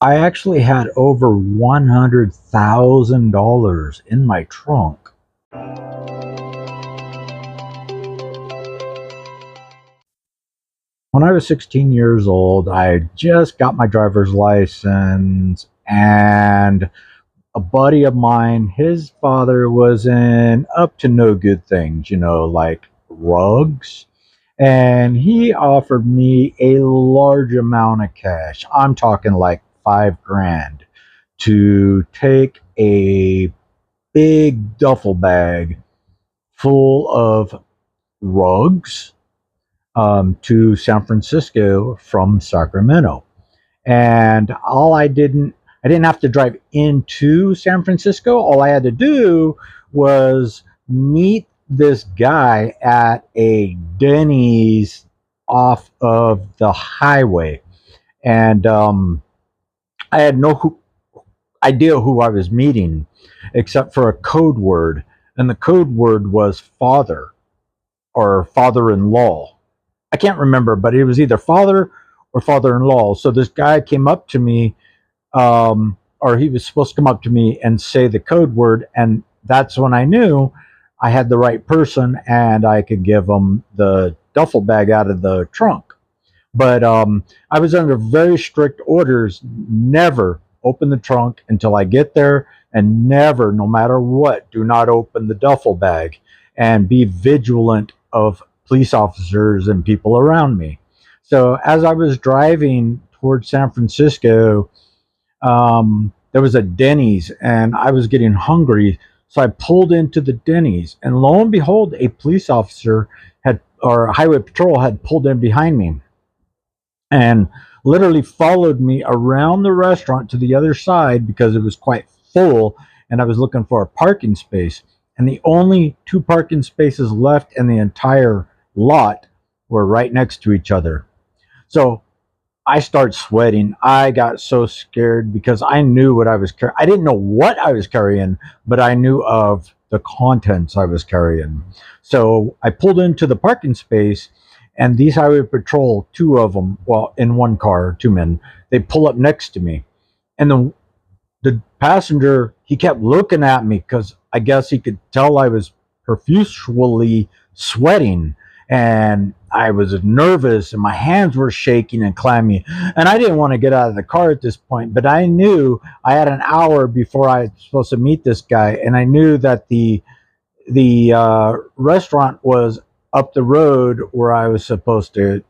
I actually had over $100,000 in my trunk. When I was 16 years old, I just got my driver's license, and a buddy of mine, his father was in up to no good things, like rugs. And he offered me a large amount of cash. I'm talking like 5 grand to take a big duffel bag full of rugs to San Francisco from Sacramento. And I didn't have to drive into San Francisco. All I had to do was meet this guy at a Denny's off of the highway. And I had no idea who I was meeting except for a code word. And the code word was father or father in law. I can't remember, but it was either father or father in law. So this guy came up to me, or he was supposed to come up to me and say the code word. And that's when I knew I had the right person and I could give him the duffel bag out of the trunk. But I was under very strict orders, never open the trunk until I get there, and never, no matter what, do not open the duffel bag, and be vigilant of police officers and people around me. So as I was driving towards San Francisco, there was a Denny's and I was getting hungry. So I pulled into the Denny's, and lo and behold, a police officer or highway patrol had pulled in behind me and literally followed me around the restaurant to the other side because it was quite full and I was looking for a parking space. And the only two parking spaces left in the entire lot were right next to each other. So I started sweating. I got so scared because I knew what I was carrying. I didn't know what I was carrying, but I knew of the contents I was carrying. So I pulled into the parking space, and these highway patrol, two of them, well, in one car, two men, they pull up next to me. And the passenger, he kept looking at me because I guess he could tell I was profusely sweating, and I was nervous and my hands were shaking and clammy. And I didn't want to get out of the car at this point, but I knew I had an hour before I was supposed to meet this guy, and I knew that the restaurant was up the road where I was supposed to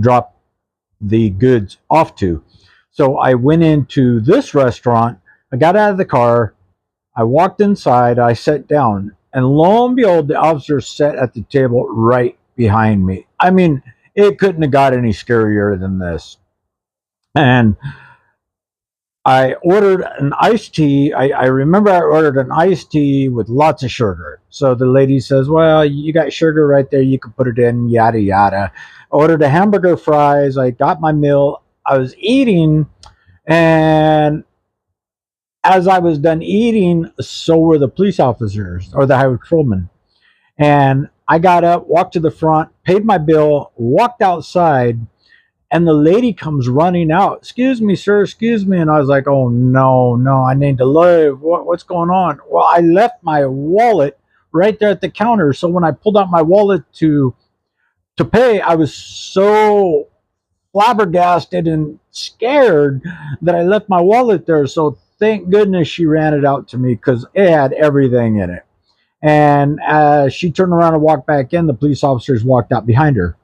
drop the goods off to. So I went into this restaurant. I got out of the car. I walked inside. I sat down. And lo and behold, the officer sat at the table right behind me. I mean, it couldn't have got any scarier than this. And I ordered an iced tea. I remember I ordered an iced tea with lots of sugar. So the lady says, "Well, you got sugar right there. You can put it in, yada, yada." I ordered a hamburger fries. I got my meal. I was eating, and as I was done eating, so were the police officers or the highway patrolmen. And I got up, walked to the front, paid my bill, walked outside, and the lady comes running out. "Excuse me, sir, excuse me." And I was like, "Oh, no, no, I need to leave. What's going on?" Well, I left my wallet right there at the counter. So when I pulled out my wallet to pay, I was so flabbergasted and scared that I left my wallet there. So thank goodness she ran it out to me because it had everything in it. And as she turned around and walked back in, the police officers walked out behind her.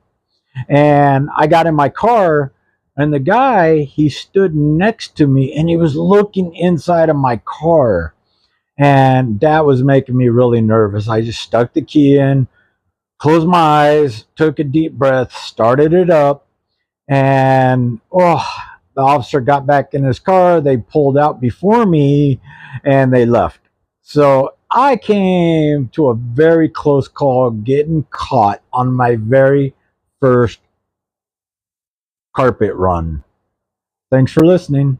And I got in my car, and the guy, he stood next to me and he was looking inside of my car. And that was making me really nervous. I just stuck the key in, closed my eyes, took a deep breath, started it up, and the officer got back in his car. They pulled out before me and they left. So I came to a very close call getting caught on my very first carpet run. Thanks for listening.